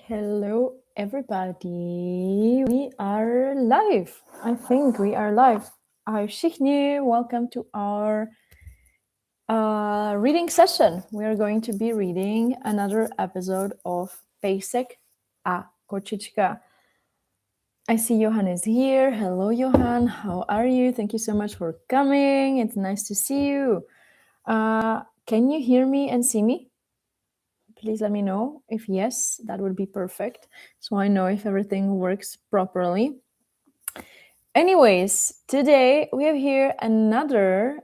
Hello, everybody. We are live. I think we are live. Ahoj všichni. Welcome to our reading session. We are going to be reading another episode of Pejsek a kočička. I see Johan is here. Hello, Johan. How are you? Thank you so much for coming. It's nice to see you. Can you hear me and see me? Please let me know. If yes, that would be perfect. So I know if everything works properly. Anyways, today we have here another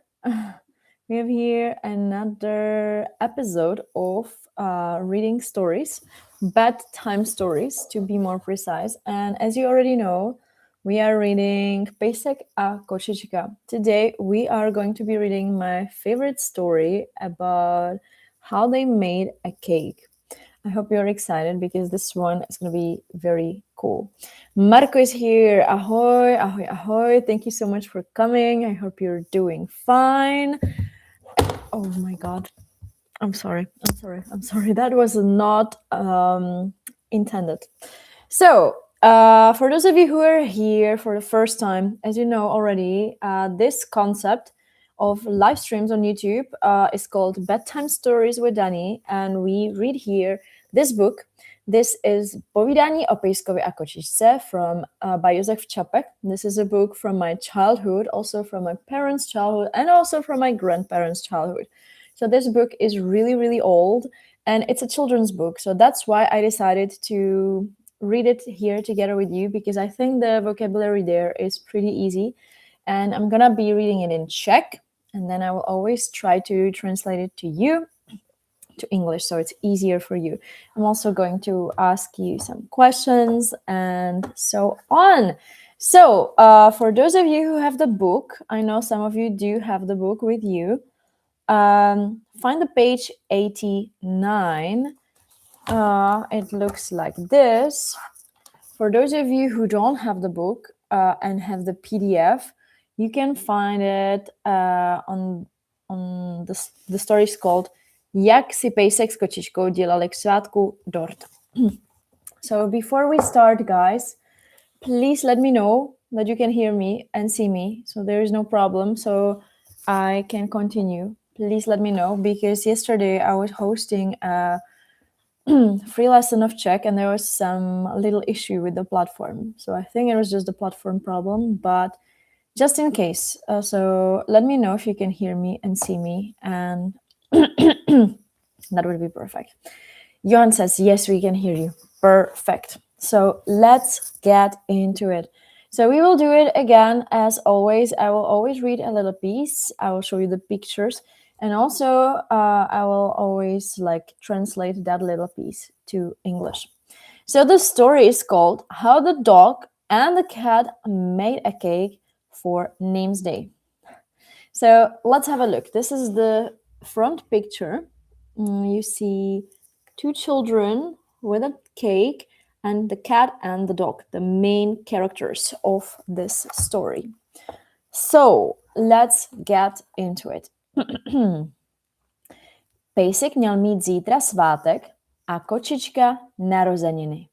episode of reading stories, bedtime stories to be more precise. And as you already know, we are reading Pejsek a kočička. Today we are going to be reading my favorite story about how they made a cake. I hope you're excited because this one is going to be very cool. Marco is here. Ahoj, ahoj, ahoj. Thank you so much for coming. I hope you're doing fine. Oh my God. I'm sorry. That was not intended. So, for those of you who are here for the first time, as you know already, this concept of live streams on YouTube is called Bedtime Stories with Dani, and we read here this book. This is Povídání o pejskovi a kočičce by Josef Čapek. This is a book from my childhood, also from my parents' childhood, and also from my grandparents' childhood. So this book is really, really old, and it's a children's book. So that's why I decided to read it here together with you, because I think the vocabulary there is pretty easy. And I'm gonna be reading it in Czech, and then I will always try to translate it to you, to English, so it's easier for you. I'm also going to ask you some questions and so on. So for those of you who have the book, I know some of you do have the book with you, find the page 89. It looks like this. For those of you who don't have the book and have the PDF, you can find it on the story is called Jak si pejsek s kočičkou dělali k svátku dort. So before we start, guys, please let me know that you can hear me and see me. So there is no problem. So I can continue. Please let me know, because yesterday I was hosting a free lesson of Czech and there was some little issue with the platform. So I think it was just a platform problem, but just in case. So let me know if you can hear me and see me, and that would be perfect. Johan says, yes, we can hear you. Perfect. So let's get into it. So we will do it again, as always. I will always read a little piece. I will show you the pictures. And also, I will always translate that little piece to English. So the story is called How the Dog and the Cat Made a Cake for Names Day. So let's have a look. This is the front picture. You see two children with a cake and the cat and the dog, the main characters of this story. So let's get into it. Pejsek měl mít zítra svátek a kočička narozeniny.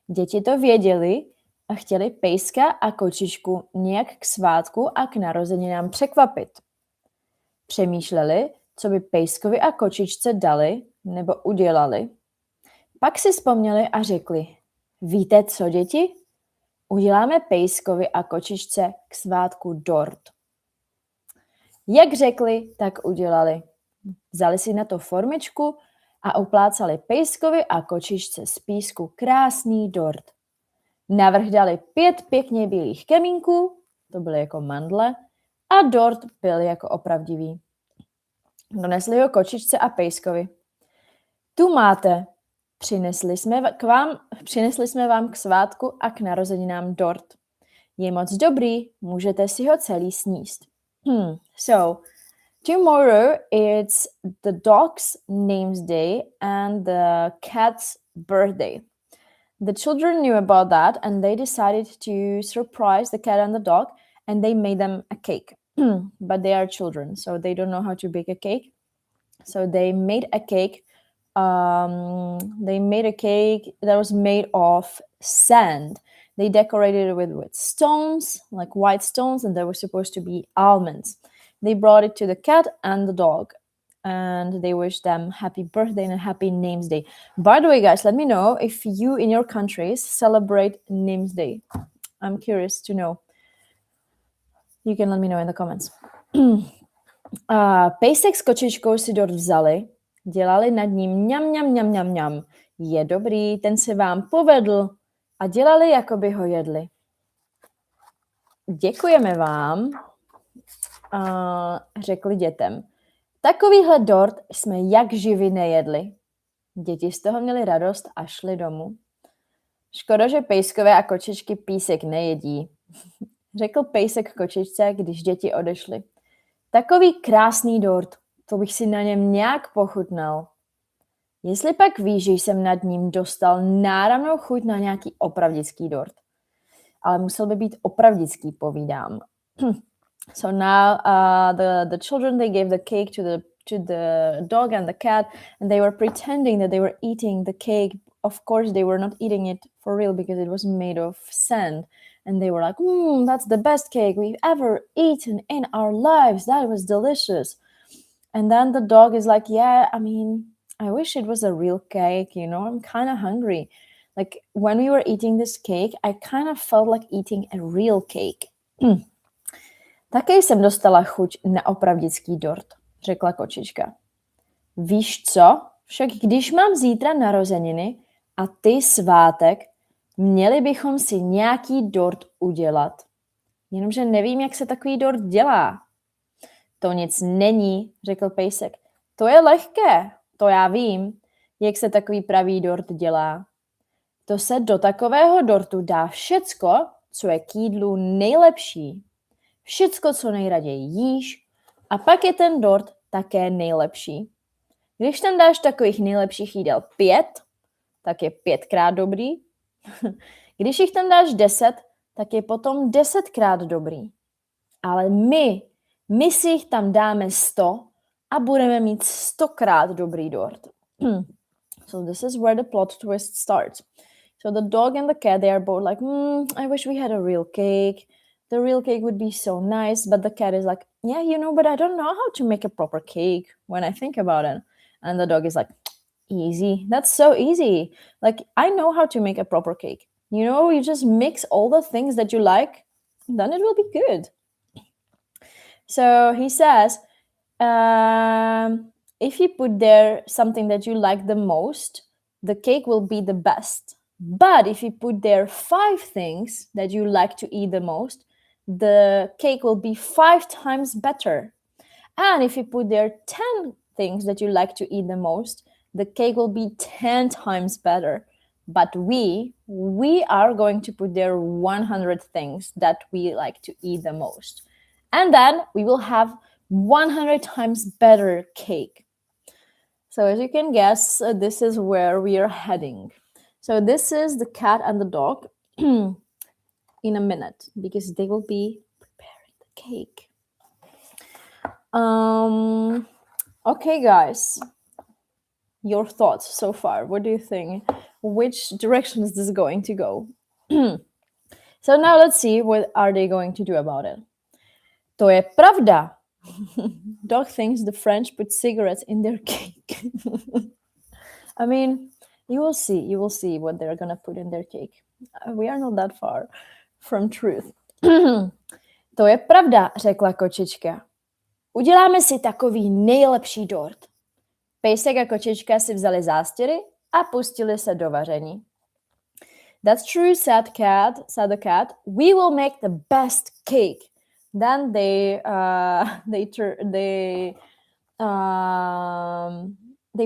Děti to věděli a chtěli pejska a kočičku nějak k svátku a k narozeninám překvapit. Přemýšleli, co by pejskovi a kočičce dali nebo udělali. Pak si vzpomněli a řekli, víte co, děti? Uděláme pejskovi a kočičce k svátku dort. Jak řekli, tak udělali. Vzali si na to formičku a uplácali pejskovi a kočičce z písku krásný dort. Navrch dali 5 pěkně bílých kemínků, to byly jako mandle, a dort byl jako opravdivý. Donesli ho kočičce a pejskovi. Tu máte, přinesli jsme vám k svátku a k narozeninám dort. Je moc dobrý, můžete si ho celý sníst. So, tomorrow it's the dog's name's day and the cat's birthday. The children knew about that and they decided to surprise the cat and the dog, and they made them a cake. But they are children, so they don't know how to bake a cake. So they made a cake they made a cake that was made of sand. They decorated it with stones, like white stones, and there were supposed to be almonds. They brought it to the cat and the dog, and they wished them happy birthday and a happy names day. By the way, guys, let me know if you in your countries celebrate names day. I'm curious to know. You can let me know in the comments. Pejsek s kočičkou si dort vzali, dělali nad ním mňam, mňam, mňam, mňam, mňam. Je dobrý, ten se vám povedl. A dělali, jako by ho jedli. Děkujeme vám, řekli dětem. Takovýhle dort jsme jak živi nejedli. Děti z toho měly radost a šli domů. Škoda, že pejskové a kočičky písek nejedí, řekl pejsek kočičce, když děti odešly. Takový krásný dort, to bych si na něm nějak pochutnal. Jestli pak víš, že jsem nad ním dostal náramnou chuť na nějaký opravdický dort. Ale musel by být opravdický, povídám. So now the children, they gave the cake to the dog and the cat, and they were pretending that they were eating the cake. Of course, they were not eating it for real because it was made of sand. And they were like, that's the best cake we've ever eaten in our lives. That was delicious. And then the dog is like, yeah, I mean, I wish it was a real cake, you know, I'm kind of hungry. Like when we were eating this cake, I kind of felt like eating a real cake. Také jsem dostala chuť na opravdický dort, řekla kočička. Víš co? Však když mám zítra narozeniny a ty svátek, měli bychom si nějaký dort udělat. Jenomže nevím, jak se takový dort dělá. To nic není, řekl pejsek. To je lehké, to já vím, jak se takový pravý dort dělá. To se do takového dortu dá všecko, co je k jídlu nejlepší. Všecko, co nejraději jíš, a pak je ten dort také nejlepší. Když tam dáš takových nejlepších jídel 5, tak je 5krát dobrý. Když jich tam dáš 10, tak je potom 10krát dobrý. Ale my si jich tam dáme 100 a budeme mít 100krát dobrý dort. So this is where the plot twist starts. So the dog and the cat, they are both like, I wish we had a real cake. The real cake would be so nice. But the cat is like, yeah, you know, but I don't know how to make a proper cake when I think about it. And the dog is like, easy. That's so easy. Like, I know how to make a proper cake. You know, you just mix all the things that you like, then it will be good. So he says, if you put there something that you like the most, the cake will be the best. But if you put there 5 things that you like to eat the most, the cake will be 5 times better. And if you put there 10 things that you like to eat the most, the cake will be 10 times better. But we are going to put there 100 things that we like to eat the most. And then we will have 100 times better cake. So as you can guess, this is where we are heading. So this is the cat and the dog in a minute, because they will be preparing the cake. Okay, guys. Your thoughts so far. What do you think? Which direction is this going to go? So now let's see what are they going to do about it. To je pravda. Dog thinks the French put cigarettes in their cake. I mean, you will see what they're gonna put in their cake. We are not that far from truth. To je pravda, řekla kočička. Uděláme si takový nejlepší dort. Pejsek a kočička si vzali zástěry a pustili se do vaření. That's true, said the cat. We will make the best cake. Then they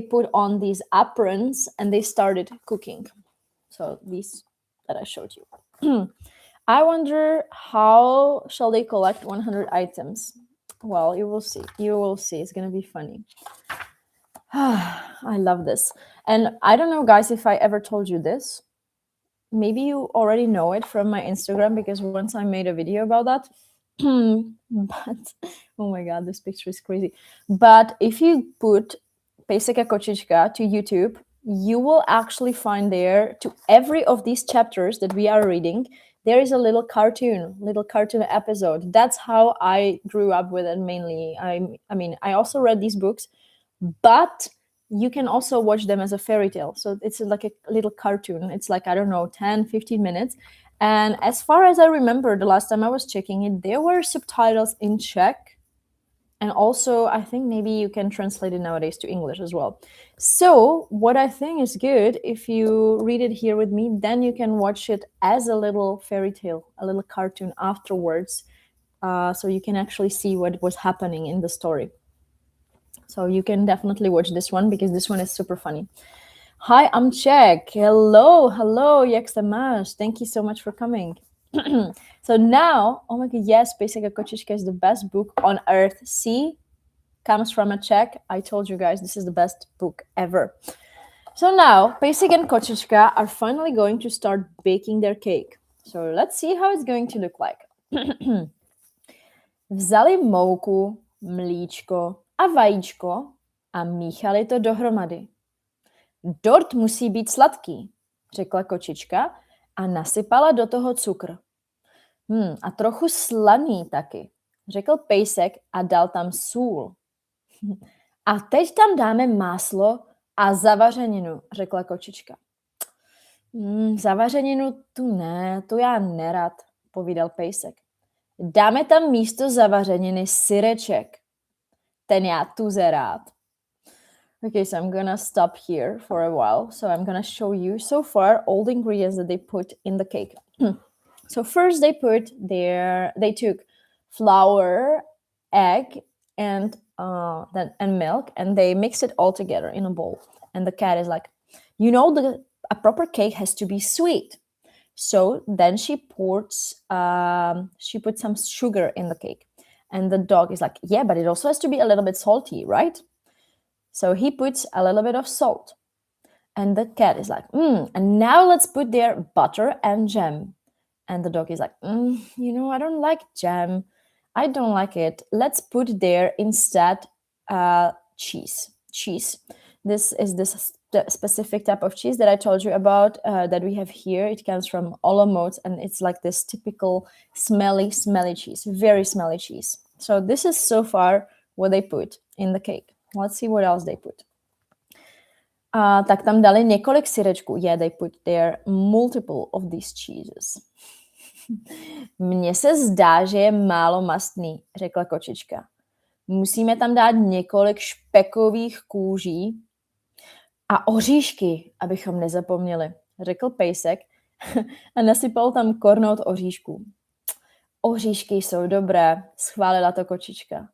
put on these aprons and they started cooking. So these that I showed you. I wonder how shall they collect 100 items? Well, you will see. You will see. It's going to be funny. I love this. And I don't know, guys, if I ever told you this. Maybe you already know it from my Instagram, because once I made a video about that. But, oh my God, this picture is crazy. But if you put Pejsek a kočička to YouTube, you will actually find there to every of these chapters that we are reading, there is a little cartoon episode. That's how I grew up with it mainly. I mean, I also read these books, but you can also watch them as a fairy tale. So it's like a little cartoon. It's like, I don't know, 10, 15 minutes. And as far as I remember, the last time I was checking it, there were subtitles in Czech. And also, I think maybe you can translate it nowadays to English as well. So what I think is good, if you read it here with me, then you can watch it as a little fairy tale, a little cartoon afterwards. So you can actually see what was happening in the story. So you can definitely watch this one because this one is super funny. Hi, I'm Czech. Hello, jak se máš? Thank you so much for coming. So now, oh my god, yes, Pejsek a kočička is the best book on earth. See, comes from a Czech. I told you guys, this is the best book ever. So now, Pejsek and Kočička are finally going to start baking their cake. So let's see how it's going to look like. Vzali mouku, mlíčko a vajíčko a míchali to dohromady. Dort musí být sladký, řekla kočička a nasypala do toho cukr. A trochu slaný taky, řekl Pejsek a dal tam sůl. A teď tam dáme máslo a zavařeninu, řekla kočička. Zavařeninu tu ne, tu já nerad, povídal Pejsek. Dáme tam místo zavařeniny syreček. Ten já tuze rád. Okay, so I'm gonna stop here for a while. So I'm gonna show you so far all the ingredients that they put in the cake. So first they took flour, egg, and milk, and they mixed it all together in a bowl. And the cat is like, a proper cake has to be sweet. So then she put some sugar in the cake. And the dog is like, yeah, but it also has to be a little bit salty, right? So he puts a little bit of salt. And the cat is like, and now let's put there butter and jam. And the dog is like, I don't like jam. I don't like it. Let's put there instead cheese. This is this specific type of cheese that I told you about that we have here. It comes from Olomouc, and it's like this typical smelly cheese, very smelly cheese. So this is so far what they put in the cake. Let's see what else they put. Tak tam dali několik syrečků. Yeah, they put there multiple of these cheeses. Mně se zdá, že je málo mastný, řekla kočička. Musíme tam dát několik špekových kůží a oříšky, abychom nezapomněli, řekl Pejsek a nasypal tam kornout oříšků. Oříšky jsou dobré, schválila to kočička.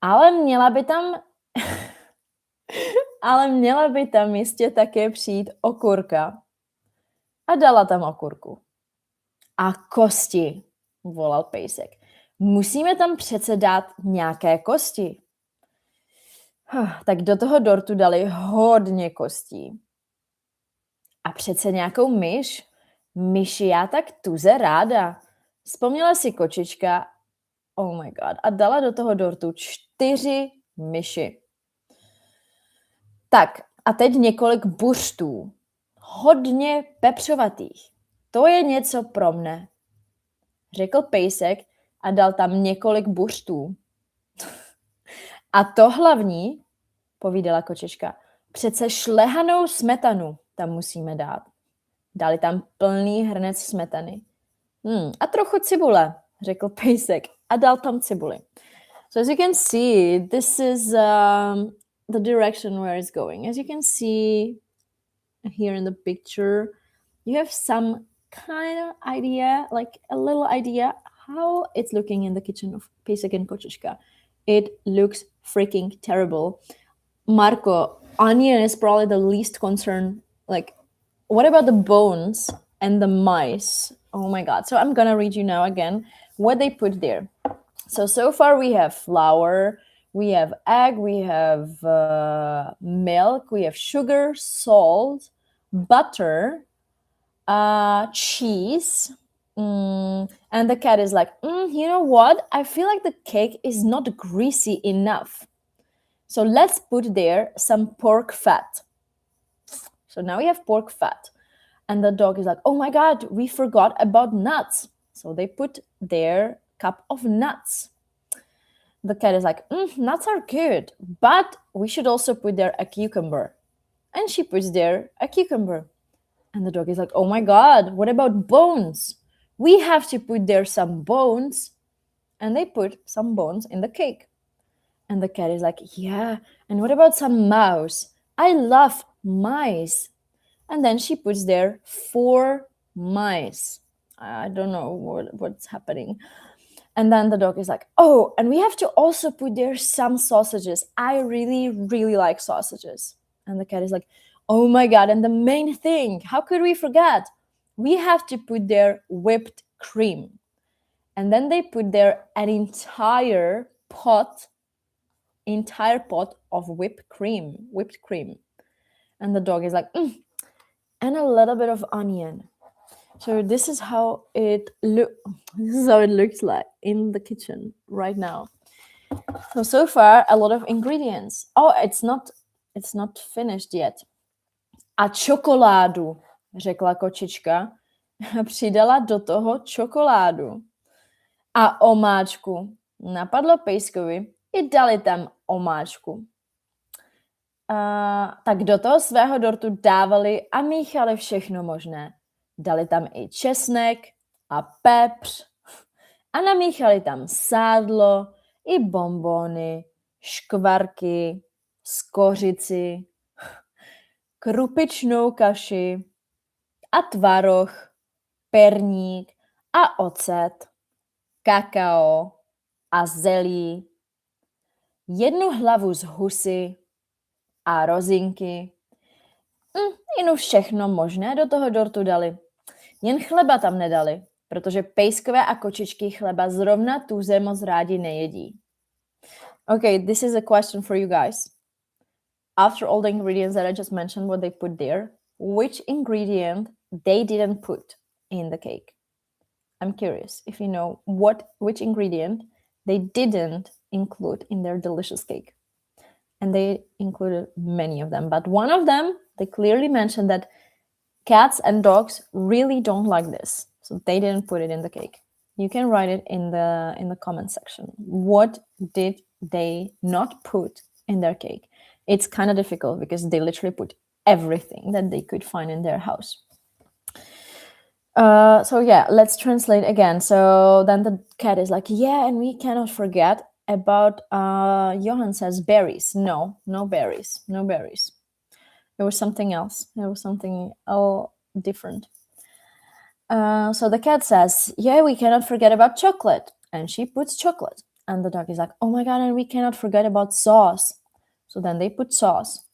Ale měla by tam jistě také přijít okurka. A dala tam okurku. A kosti, volal Pejsek. Musíme tam přece dát nějaké kosti. Tak do toho dortu dali hodně kostí. A přece nějakou myš? Myši já tak tuze ráda. Vzpomněla si kočička, oh my god, a dala do toho dortu 4 myši. Tak, a teď několik buřtů. Hodně pepřovatých. To je něco pro mne, řekl Pejsek a dal tam několik buřtů. A to hlavní, povídala kočička, přece šlehanou smetanu tam musíme dát. Dali tam plný hrnec smetany. A trochu cibule, řekl Pejsek a dal tam cibuli. So as you can see, this is the direction where it's going. As you can see here in the picture, you have some kind of idea, like a little idea how it's looking in the kitchen of Pejsek and Kočička. It looks freaking terrible. Marco, onion is probably the least concern. Like, what about the bones and the mice? Oh my god. So I'm gonna read you now again what they put there. So far we have flour, we have egg, we have milk, we have sugar, salt, butter, cheese, and the cat is like, you know what? I feel like the cake is not greasy enough. So let's put there some pork fat. So now we have pork fat. And the dog is like, oh my God, we forgot about nuts. So they put their cup of nuts. The cat is like, nuts are good, but we should also put there a cucumber. And she puts there a cucumber. And the dog is like, oh my God, what about bones? We have to put there some bones. And they put some bones in the cake. And the cat is like, yeah, and what about some mouse? I love mice. And then she puts there 4 mice. I don't know what's happening. And then the dog is like, oh, and we have to also put there some sausages. I really, really like sausages. And the cat is like, oh my God, and the main thing, how could we forget? We have to put there whipped cream. And then they put there an entire pot of whipped cream. And the dog is like, and a little bit of onion. So this is how it looks like in the kitchen right now. So far a lot of ingredients. Oh, it's not finished yet. A čokoládu, řekla kočička. Přidala do toho čokoládu. A omáčku. Napadlo pejskovi, i dali tam omáčku. Tak do toho svého dortu dávali a míchali všechno možné. Dali tam i česnek a pepř a namíchali tam sádlo i bonbony, škvarky, skořici, krupičnou kaši a tvaroh, perník a ocet, kakao a zelí, 1 hlavu z husy a rozinky. Inu všechno možné do toho dortu dali. Jen chleba tam nedali, protože pejskové a kočičky chleba zrovna tuze moc rádi nejedí. Okay, this is a question for you guys. After all the ingredients that I just mentioned, what they put there, which ingredient they didn't put in the cake? I'm curious if you know which ingredient they didn't include in their delicious cake. And they included many of them, but one of them, they clearly mentioned that cats and dogs really don't like this, so they didn't put it in the cake. You can write it in the comment section. What did they not put in their cake? It's kind of difficult because they literally put everything that they could find in their house. So yeah, let's translate again. So then the cat is like, yeah, and we cannot forget about Johan says berries. No berries. It was something else. It was something different. So the cat says, yeah, we cannot forget about chocolate. And she puts chocolate. And the dog is like, oh my God, and we cannot forget about sauce. So then they put sauce.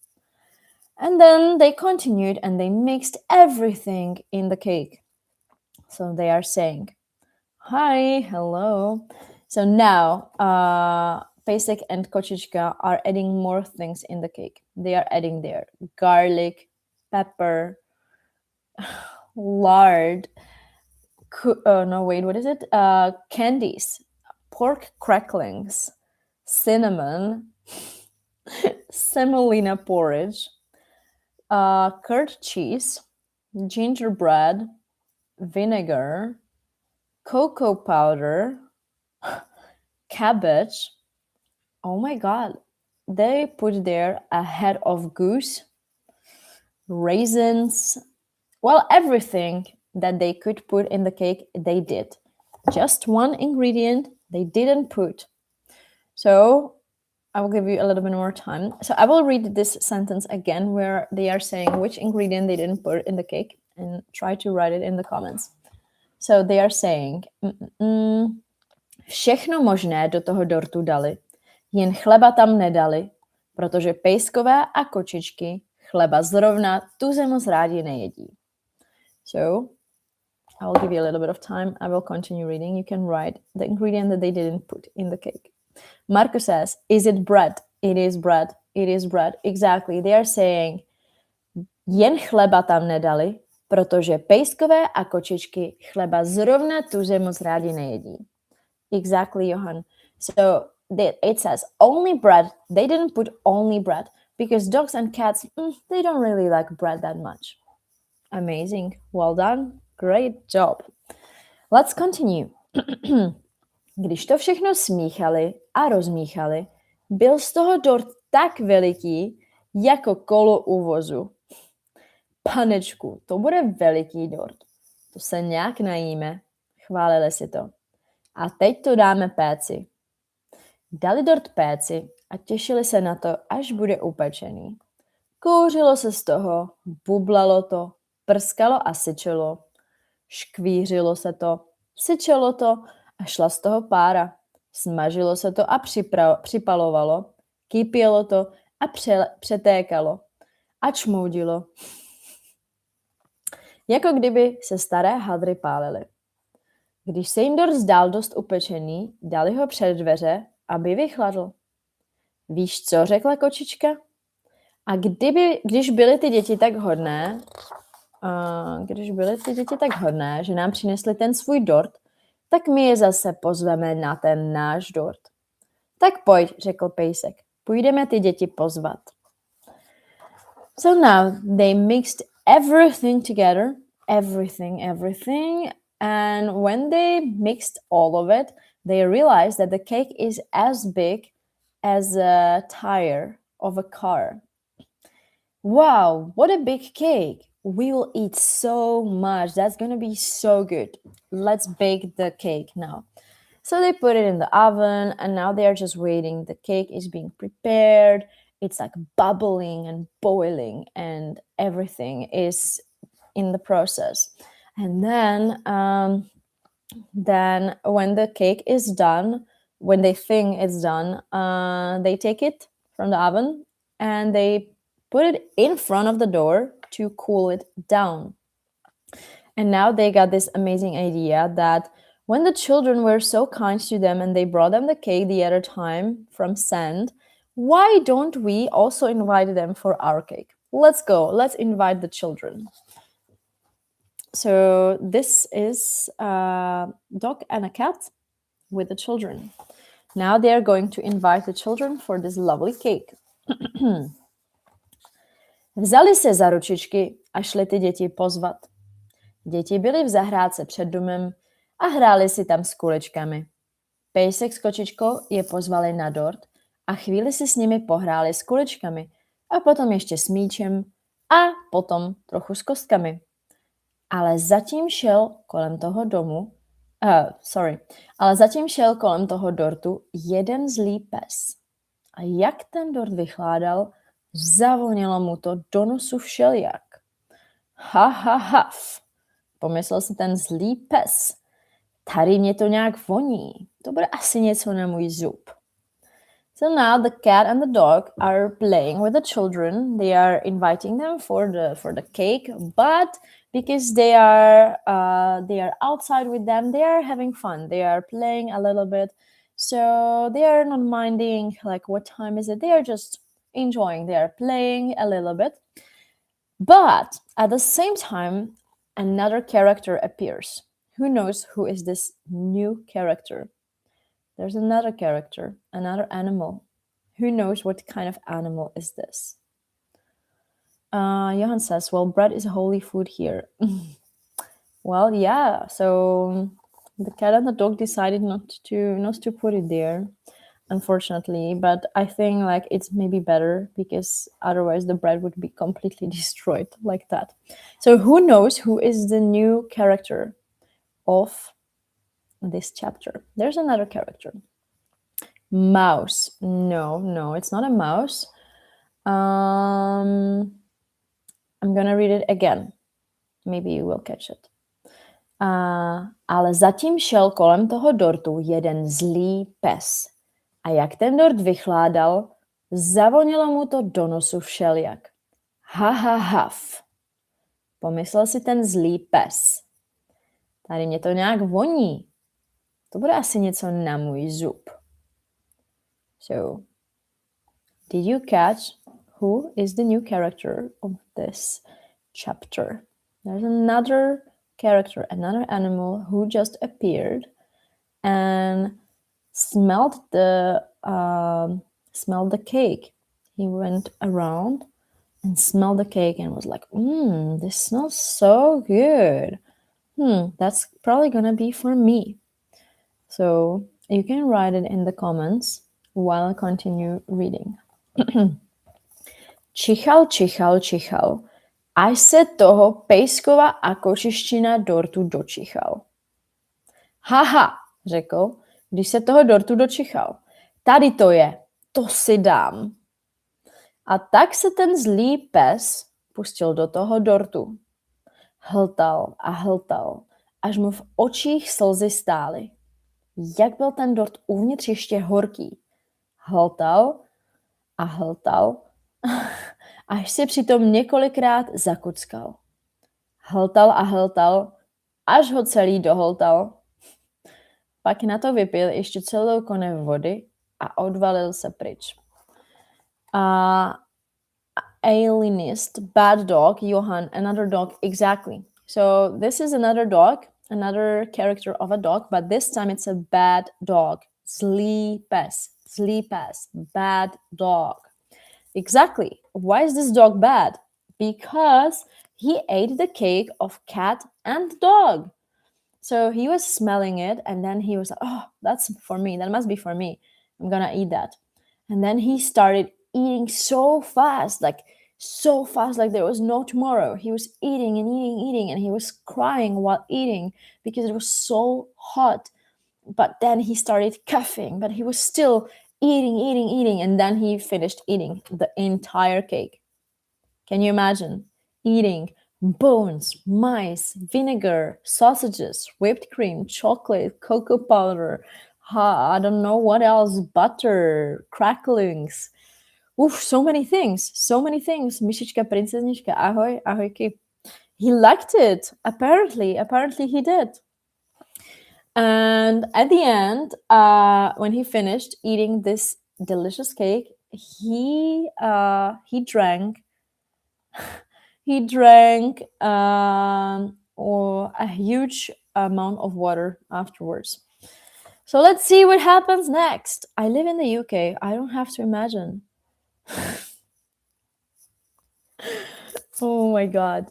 And then they continued and they mixed everything in the cake. So they are saying, hi, hello. So now Pesek and Kočička are adding more things in the cake. They are adding their garlic, pepper, lard, candies, pork cracklings, cinnamon, semolina porridge, curd cheese, gingerbread, vinegar, cocoa powder, cabbage. Oh my God. They put there a head of goose, raisins. Well, everything that they could put in the cake, they did. Just one ingredient they didn't put. So I will give you a little bit more time. So I will read this sentence again where they are saying which ingredient they didn't put in the cake and try to write it in the comments. So they are saying, všechno možné do toho dortu dali, jen chleba tam nedali, protože pejskové a kočičky chleba zrovna tuze moc rádi nejedí. So I will give you a little bit of time. I will continue reading. You can write the ingredient that they didn't put in the cake. Marco says, is it bread? It is bread. It is bread. Exactly. They are saying, jen chleba tam nedali, protože pejskové a kočičky chleba zrovna tuže moc rádi nejedí. Exactly, Johan. So it says only bread. They didn't put only bread because dogs and cats, they don't really like bread that much. Amazing. Well done. Great job. Let's continue. Když to všechno smíchali a rozmíchali, byl z toho dort tak veliký, jako kolo u vozu. Panečku, to bude veliký dort. To se nějak najíme. Chválili si to. A teď to dáme péci. Dali dort péci a těšili se na to, až bude upečený. Kouřilo se z toho, bublalo to, prskalo a syčelo. Škvířilo se to, syčelo to a šla z toho pára. Smažilo se to a připalovalo, kypělo to a přetékalo a čmoudilo. Jako kdyby se staré hadry pálily. Když se jim dort zdál dost upečený, dali ho před dveře, aby vychladl. Víš co, řekla kočička? A když byly ty děti tak hodné, že nám přinesli ten svůj dort, tak my je zase pozveme na ten náš dort. Tak pojď, řekl pejsek, půjdeme ty děti pozvat. So now they mixed everything together, everything, and when they mixed all of it, they realized that the cake is as big as a tire of a car. Wow, what a big cake! We will eat so much. That's gonna be so good. Let's bake the cake now. So they put it in the oven and now they are just waiting. The cake is being prepared. It's like bubbling and boiling and everything is in the process. And then when the cake is done, when they think it's done, they take it from the oven and they put it in front of the door to cool it down. And now they got this amazing idea that when the children were so kind to them and they brought them the cake the other time from Sand, why don't we also invite them for our cake? Let's go. Let's invite the children. So this is a dog and a cat with the children. Now they are going to invite the children for this lovely cake. Vzali se za ručičky a šli ty děti pozvat. Děti byly v zahrádce před domem a hráli si tam s kuličkami. Pejsek s kočičkou je pozvali na dort a chvíli si s nimi pohráli s kuličkami a potom ještě s míčem a potom trochu s kostkami. Ale zatím šel kolem toho dortu jeden zlý pes. A jak ten dort vychládal, zavonilo mu to do nosu všelijak. Ha, pomyslel si ten zlý pes. Tady mě to nějak voní. To bude asi něco na můj zub. So now the cat and the dog are playing with the children. They are inviting them for the cake, but because they are outside with them, they are having fun. They are playing a little bit, so they are not minding like what time is it. They are just enjoying. They are playing a little bit, but at the same time, another character appears. Who knows who is this new character? There's another character, another animal. Who knows what kind of animal is this? Johan says, well, bread is holy food here. Well, yeah, so the cat and the dog decided not to put it there, unfortunately, but I think like it's maybe better because otherwise the bread would be completely destroyed like that. So who knows who is the new character of this chapter? There's another character. Mouse. No, it's not a mouse. I'm gonna read it again. Maybe you will catch it. Ale zatím šel kolem toho dortu jeden zlý pes. A jak ten dort vychládal, zavonilo mu to do nosu všelijak. Haf. Pomyslel si ten zlý pes. Tady mě to nějak voní. To bude asi něco na můj zub. So, did you catch who is the new character of this chapter? There's another character, another animal who just appeared. And smelled the cake. He went around and smelled the cake and was like, this smells so good. That's probably gonna be for me. So you can write it in the comments while I continue reading. Čichal, čichal, čichal, až se toho pejskova a kočiščina dortu dočichal. Haha, řekl, když se toho dortu dočichal. Tady to je, to si dám. A tak se ten zlý pes pustil do toho dortu. Hltal a hltal, až mu v očích slzy stály. Jak byl ten dort uvnitř ještě horký. Hltal a hltal, až se přitom několikrát zakuckal. Hltal a hltal, až ho celý dohltal. Pak na to vypil ještě celou konev vody a odvalil se pryč. Alienist, bad dog, Johan, another dog, exactly. So this is another dog, another character of a dog, but this time it's a bad dog. Zlý pes, bad dog. Exactly. Why is this dog bad? Because he ate the cake of cat and dog. So he was smelling it and then he was like, oh, that's for me. That must be for me. I'm gonna eat that. And then he started eating so fast, like there was no tomorrow. He was eating and eating, and he was crying while eating because it was so hot. But then he started coughing, but he was still eating, and then he finished eating the entire cake. Can you imagine? Eating bones, mice, vinegar, sausages, whipped cream, chocolate, cocoa powder, I don't know what else, butter, cracklings. So many things. Myšička, princeznička, ahoj, ahojky. He liked it, apparently he did. And at the end, when he finished eating this delicious cake, he drank a huge amount of water afterwards. So let's see what happens next. I live in the UK. I don't have to imagine. Oh my god.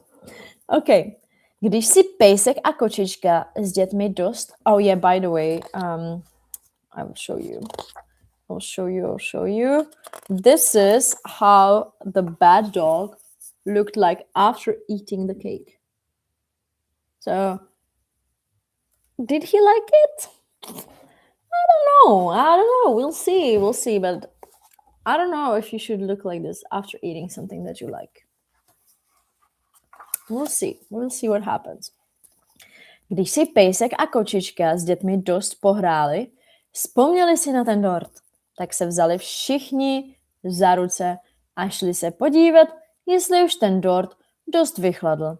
Okay. Když si pejsek a kočička s dětmi dost... Oh yeah, by the way, I will show you. I'll show you. This is how the bad dog looked like after eating the cake. So, did he like it? I don't know. We'll see. But I don't know if you should look like this after eating something that you like. We'll see what happens. Když si pejsek a kočička s dětmi dost pohráli, vzpomněli si na ten dort, tak se vzali všichni za ruce a šli se podívat, jestli už ten dort dost vychladl.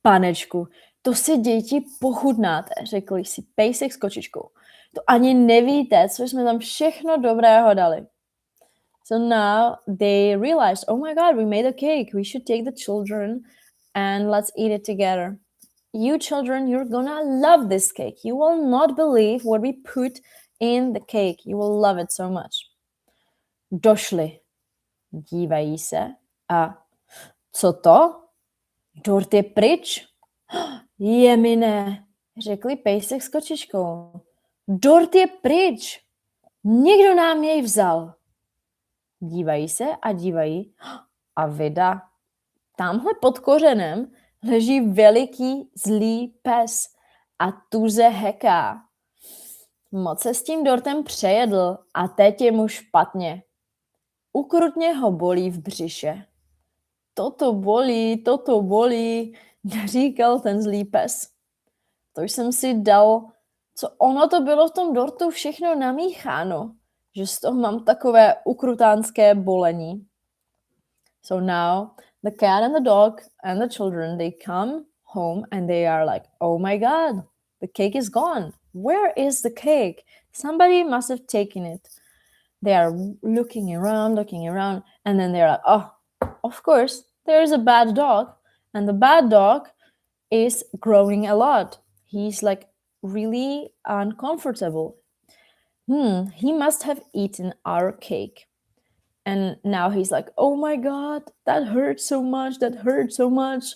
Panečku, to si děti pochutnáte, řekl si pejsek s kočičkou. To ani nevíte, co jsme tam všechno dobrého dali. So now they realized, oh my god, we made a cake. We should take the children and let's eat it together. You children, you're gonna love this cake. You will not believe what we put in the cake. You will love it so much. Došli, dívají se a co to? Dort je pryč? Jemine, řekli pejsek s kočičkou. Dort je pryč. Někdo nám jej vzal. Dívají se a dívají a vida. Tamhle pod kořenem leží veliký zlý pes a tuze heká. Moc se s tím dortem přejedl a teď je mu špatně. Ukrutně ho bolí v břiše. Toto bolí, říkal ten zlý pes. To jsem si dal, co ono to bylo v tom dortu všechno namícháno, že z toho mám takové ukrutánské bolení. So now the cat and the dog and the children, they come home and they are like, oh my god, the cake is gone. Where is the cake? Somebody must have taken it. They are looking around, and then they're like, oh, of course, there is a bad dog. And the bad dog is growling a lot. He's like really uncomfortable. He must have eaten our cake. And now he's like, oh my God, that hurt so much. That hurt so much.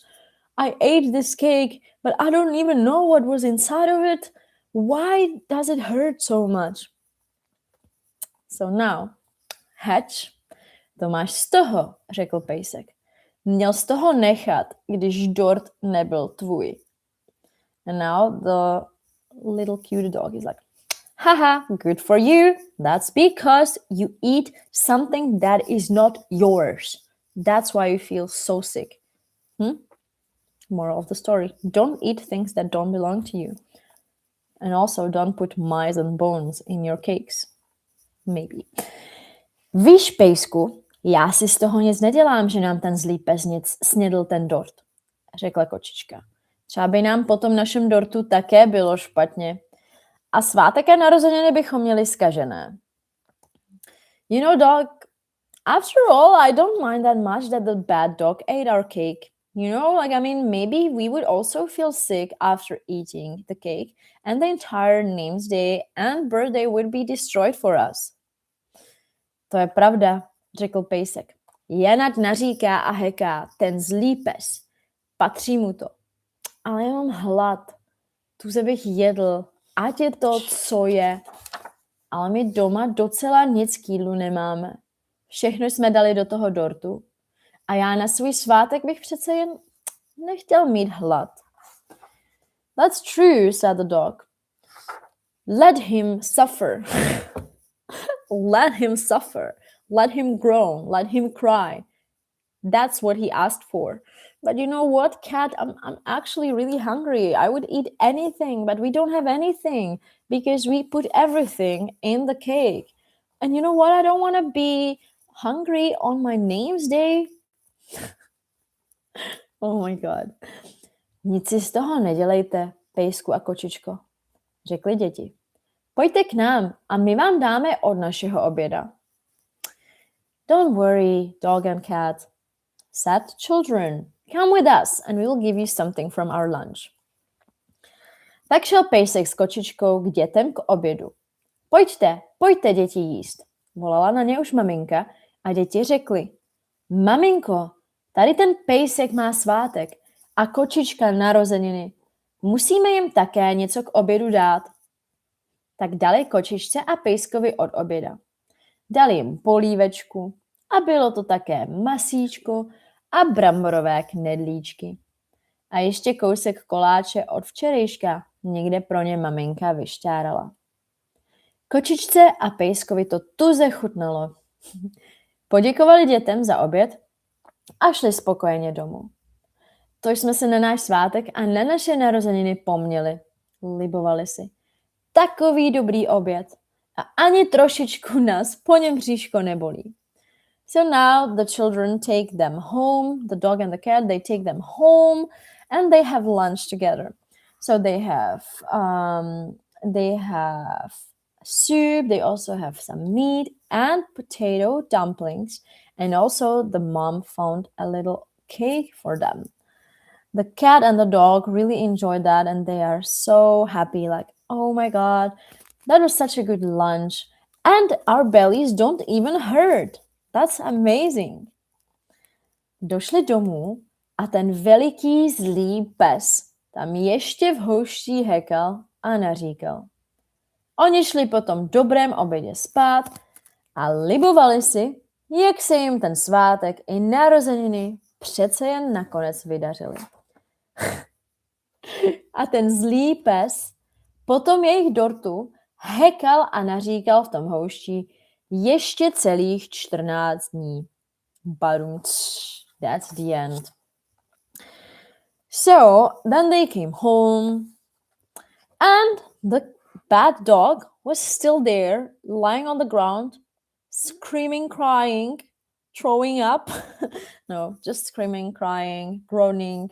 I ate this cake, but I don't even know what was inside of it. Why does it hurt so much? So now, Hatch, to máš z toho, řekl pejsek. Měl z toho nechat, když dort nebyl tvůj. And now the little cute dog is like, haha, good for you. That's because you eat something that is not yours. That's why you feel so sick. Moral of the story, don't eat things that don't belong to you. And also don't put mice and bones in your cakes. Maybe. Víš, pejsku, já si z toho nic nedělám, že nám ten zlý pes nic snědl ten dort, řekla kočička. Třeba by nám po tom našem dortu také bylo špatně. A svátek a narozeniny bychom měli zkažené. You know, dog, after all, I don't mind that much that the bad dog ate our cake. You know, like, I mean, maybe we would also feel sick after eating the cake, and the entire name's day and birthday would be destroyed for us. To je pravda, řekl pejsek. Janat naříká a heká, ten zlý pes. Patří mu to. Ale já mám hlad. Tu se bych jedl, ať je to, co je. Ale my doma docela nic k jídlu nemáme. Všechno jsme dali do toho dortu. A já na svůj svátek bych přece jen nechtěl mít hlad. That's true, said the dog. Let him suffer. Let him suffer. Let him groan. Let him cry. That's what he asked for. But you know what, cat? I'm actually really hungry. I would eat anything, but we don't have anything because we put everything in the cake. And you know what? I don't want to be hungry on my name's day. Oh my God. Nic si z toho nedělejte, pejsku a kočičko, řekli děti. Pojďte k nám a my vám dáme od našeho oběda. Don't worry, dog and cat, said the children. Come with us and we will give you something from our lunch. Tak šel pejsek s kočičkou k dětem k obědu. Pojďte děti jíst, volala na ně už maminka a děti řekly. Maminko, tady ten pejsek má svátek a kočička narozeniny. Musíme jim také něco k obědu dát. Tak dali kočičce a pejskovi od oběda. Dali jim polívečku a bylo to také masíčko a bramborové knedlíčky. A ještě kousek koláče od včerejška někde pro ně maminka vyšťárala. Kočičce a pejskovi to tuze chutnalo. Poděkovali dětem za oběd a šli spokojeně domů. To jsme se na náš svátek a na naše narozeniny poměli. Libovali si. Takový dobrý oběd. A ani trošičku nás po něm bříško nebolí. So now the children take them home, the dog and the cat, they take them home and they have lunch together. So they have soup, they also have some meat and potato dumplings. And also the mom found a little cake for them. The cat and the dog really enjoyed that and they are so happy, like, oh my God, that was such a good lunch. And our bellies don't even hurt. That's amazing. Došli domů a ten veliký zlý pes tam ještě v houští hekal a naříkal. Oni šli po tom dobrém obědě spát a libovali si, jak se jim ten svátek i narozeniny přece jen nakonec vydařily. A ten zlý pes potom jejich dortu hekal a naříkal v tom houští ještě celých 14 dní. Badum, that's the end. So then they came home and the bad dog was still there, lying on the ground, screaming, crying, throwing up. No, just screaming, crying, groaning.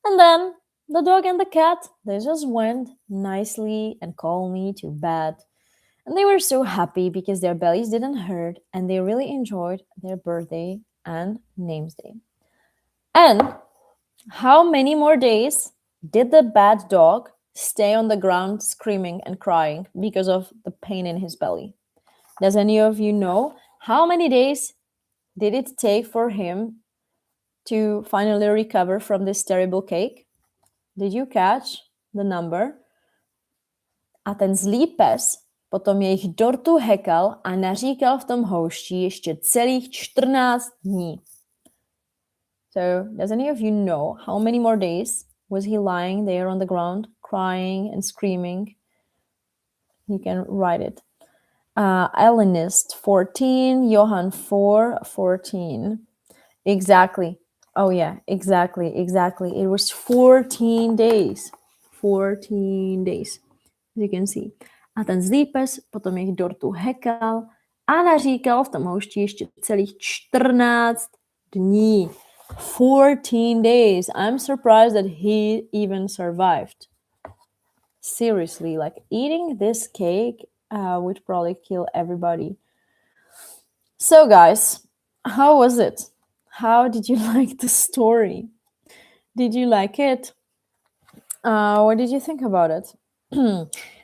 And then the dog and the cat, they just went nicely and calmly to bed. And they were so happy because their bellies didn't hurt and they really enjoyed their birthday and name's day. And how many more days did the bad dog stay on the ground screaming and crying because of the pain in his belly. Does any of you know how many days did it take for him to finally recover from this terrible cake? Did you catch the number? A ten zlý pes potom jejich dortu hekal a naříkal v tom houšti ještě celých 14 dní. So, does any of you know how many more days was he lying there on the ground, crying and screaming? You can write it. Ellenist 14, Johan 4:14. Exactly. Oh yeah, exactly. It was 14 days. 14 days. As you can see. A ten zlý pes potom jejich dortu hekal a naříkal v tom houšti ještě celých 14 dní. 14 days. I'm surprised that he even survived. Seriously, like eating this cake would probably kill everybody. So guys, how was it? How did you like the story? Did you like it? What did you think about it?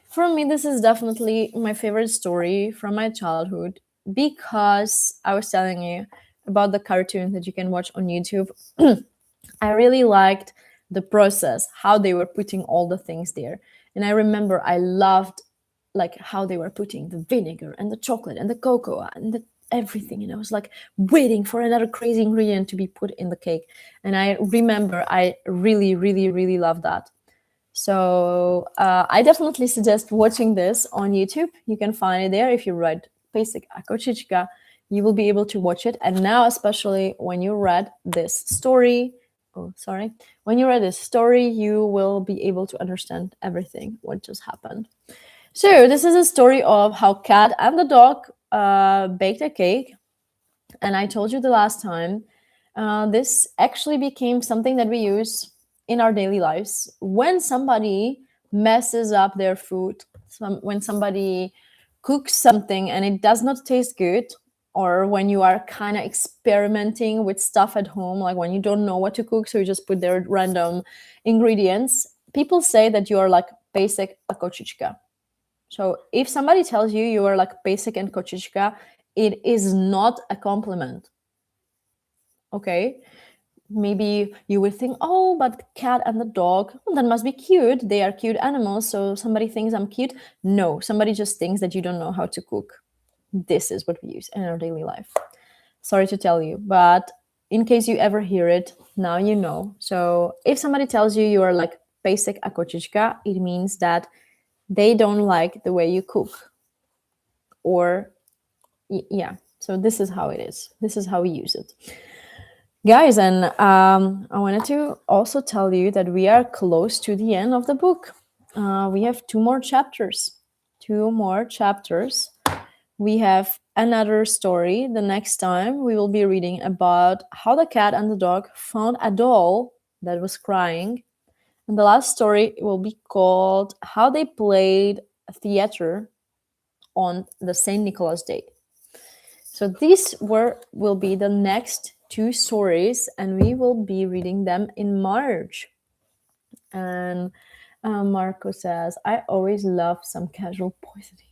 For me, this is definitely my favorite story from my childhood because I was telling you about the cartoon that you can watch on YouTube. I really liked the process, how they were putting all the things there. And I remember I loved like how they were putting the vinegar and the chocolate and the cocoa and everything. And I was like waiting for another crazy ingredient to be put in the cake. And I remember I really, really, really loved that. So I definitely suggest watching this on YouTube. You can find it there. If you write Basic a Kočička, you will be able to watch it. And now, especially when you read this story, when you read this story, you will be able to understand everything, what just happened. So this is a story of how cat and the dog baked a cake. And I told you the last time, this actually became something that we use in our daily lives. When somebody messes up their food, when somebody cooks something and it does not taste good, or when you are kind of experimenting with stuff at home, like when you don't know what to cook, so you just put their random ingredients, people say that you are like basic a kočička. So if somebody tells you you are like basic and kočička, it is not a compliment. Okay? Maybe you would think, oh, but the cat and the dog, well, that must be cute. They are cute animals, so somebody thinks I'm cute. No, somebody just thinks that you don't know how to cook. This is what we use in our daily life. Sorry to tell you, but in case you ever hear it, now you know. So if somebody tells you you are like basic a kočička, it means that they don't like the way you cook. Or, yeah, so this is how it is. This is how we use it. Guys, and I wanted to also tell you that we are close to the end of the book. We have 2 more chapters. 2 more chapters. We have another story. The next time we will be reading about how the cat and the dog found a doll that was crying. And the last story will be called How They Played Theater on the St. Nicholas Day. So these will be the next 2 stories, and we will be reading them in March. And Marco says, I always love some casual poisoning.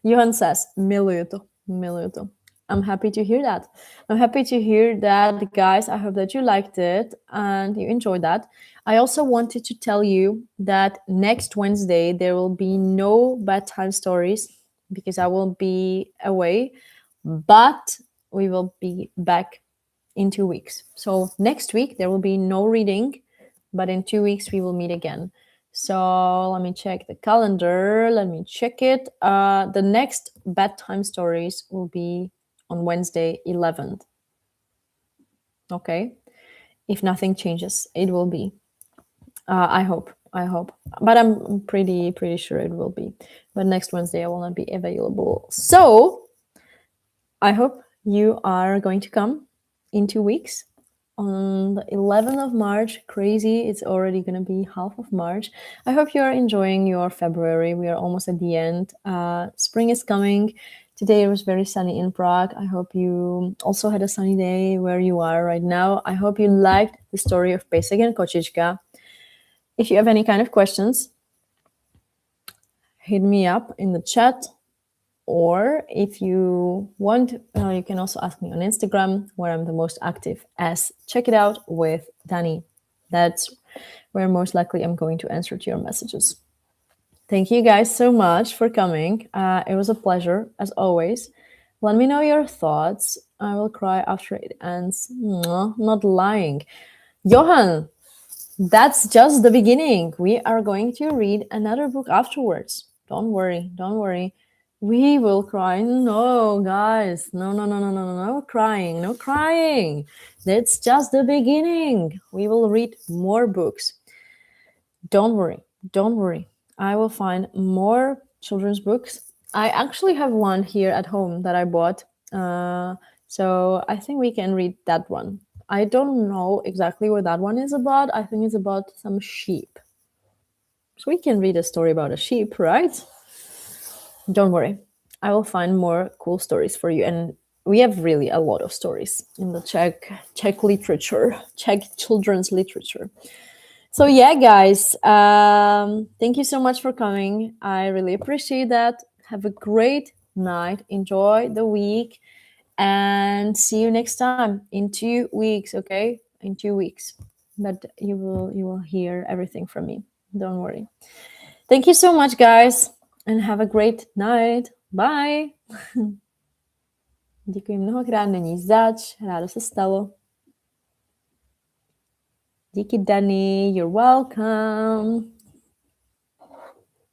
Johan says, miluju to. I'm happy to hear that. Guys. I hope that you liked it and you enjoyed that. I also wanted to tell you that next Wednesday there will be no bedtime stories because I will be away, but we will be back in 2 weeks. So next week there will be no reading, but in 2 weeks we will meet again. So let me check the calendar. Let me check it. The next bedtime stories will be on Wednesday 11th. Okay? If nothing changes, it will be. I hope. But I'm pretty sure it will be. But next Wednesday I will not be available. So I hope you are going to come in 2 weeks. On the 11th of March, crazy, it's already going to be half of March. I hope you are enjoying your February. We are almost at the end. Spring is coming. Today it was very sunny in Prague. I hope you also had a sunny day where you are right now. I hope you liked the story of Pesek and Kočička. If you have any kind of questions, hit me up in the chat. Or if you want, you can also ask me on Instagram, where I'm the most active as Check It Out with Dani. That's where most likely I'm going to answer to your messages. Thank you guys so much for coming. It was a pleasure, as always. Let me know your thoughts. I will cry after it ends. Not lying. Johan, that's just the beginning. We are going to read another book afterwards. Don't worry, don't worry. We will cry. No, guys. No crying, no crying. That's just the beginning. We will read more books. Don't worry, don't worry. I will find more children's books. I actually have one here at home that I bought. So I think we can read that one. I don't know exactly what that one is about. I think it's about some sheep. So we can read a story about a sheep, right? Don't worry. I will find more cool stories for you. And we have really a lot of stories in the Czech literature, Czech children's literature. So yeah, guys, thank you so much for coming. I really appreciate that. Have a great night. Enjoy the week. And see you next time in 2 weeks, okay? In 2 weeks. But you will hear everything from me. Don't worry. Thank you so much, guys, and have a great night. Bye. Děkuji mnohokrát, není zač, rádo se stalo. Díky, Dani, you're welcome.